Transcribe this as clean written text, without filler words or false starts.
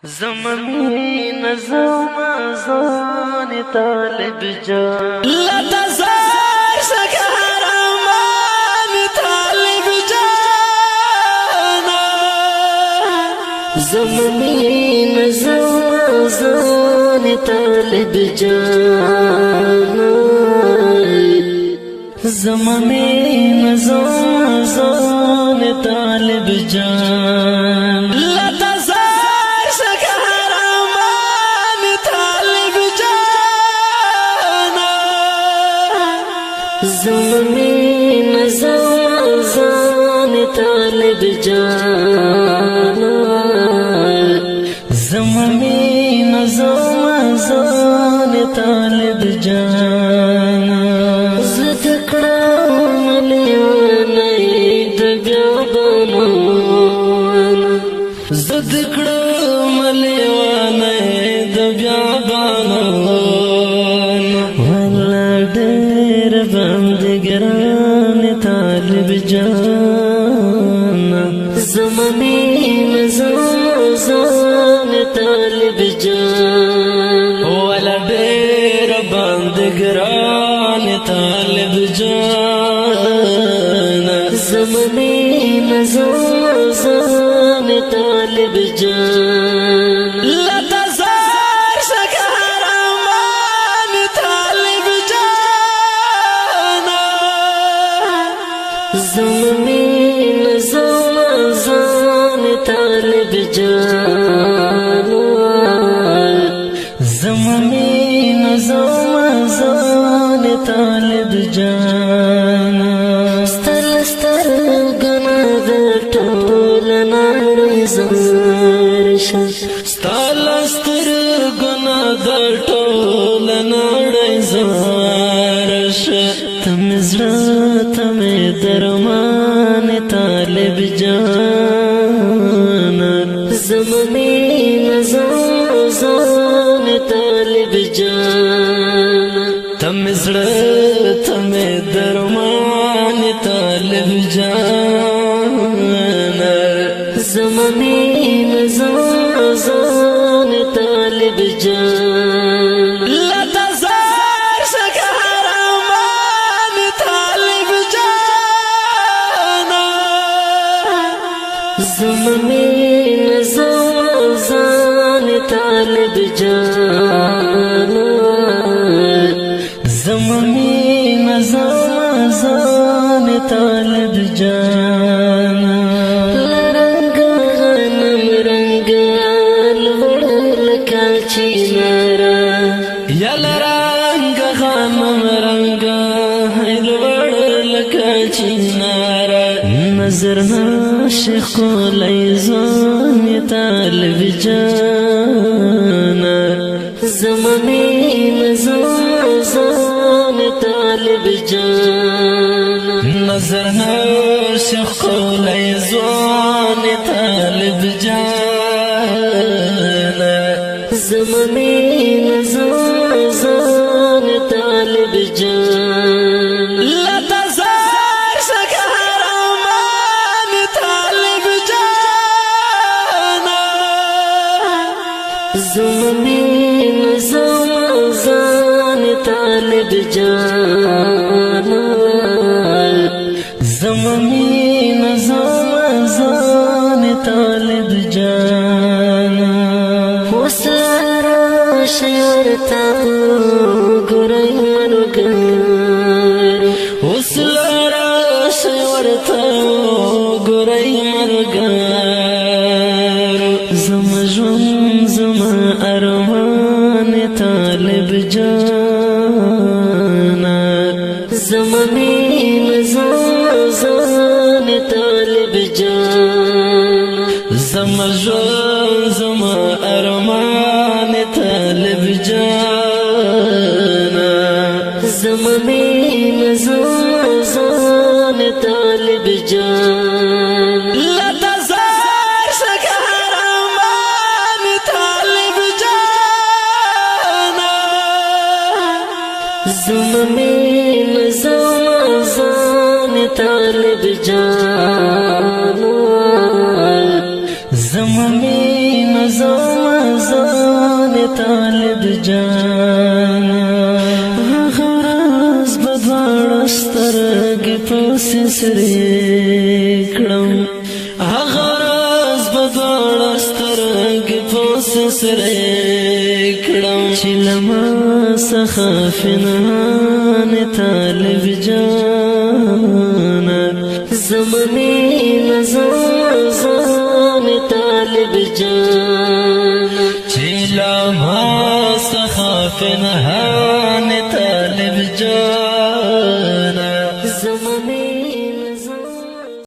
زمانی نظم ازان طالب جان لتزار سکهرمان طالب جانا زمانی نظم ازان طالب جان زمانی نظم ازان طالب جان زمانی نظم ازان طالب جانا زمانی نظم ازان طالب جانا زدکڑا ملیوانی دبیابانا زدکڑا ملیوانی دبیابانا گران طالب جانا زمانی نظم ازان طالب جان والا دیر بند گران طالب جانا زمانی نظم ازان طالب جان لتزار سکهرمان طالب جانا زمانی نظم ازان طالب جان زمانی نظم ازان طالب جان ستر ستر گنا د ټول نړۍ زارشا ستل ستر گنا د ټول نړۍ زارشا تم زړه تم درمان طالب جان زمانی نظم ازان طالب جان تم زړه تم درمان طالب جان زمانی نظم ازان طالب جان لتزار سکهرمان طالب جانا زمانی نظم ازان طالب جان زمانی نظم ازان طالب جان لرنگ غنم رنگ الوڑ لکاچی نارا یل رنگ غنم رنگ الوڑ لکاچی نارا نظر ناشق لیزان طالب جان زمانی نظم ازان طالب جان نظر ناشق لیزان طالب جان زمانی نظم ازان طالب جان لتزار سکهرمان طالب جانا زمانی نظم ازان طالب جان زمانی نظم ازان طالب جان وسارا شیرتا گرای مرگر وسلارا شورتا گرای مرگر زم جون زم ارمان طالب جان زمانی نظم ازان طالب جان زم جون زم ارمان طالب جانا زمانی نظم ازان طالب جان لتزار سکهرمان طالب جانا زمانی نظم ازان طالب جان زمانی نظم طالب جانا غرض بدوار سترګې پسې سرې کړم غرض بدوار سترګې پسې سرې کړم چې لما څخه فنان طالب جانا زماني نظام طالب جانا چې لما څخه فنان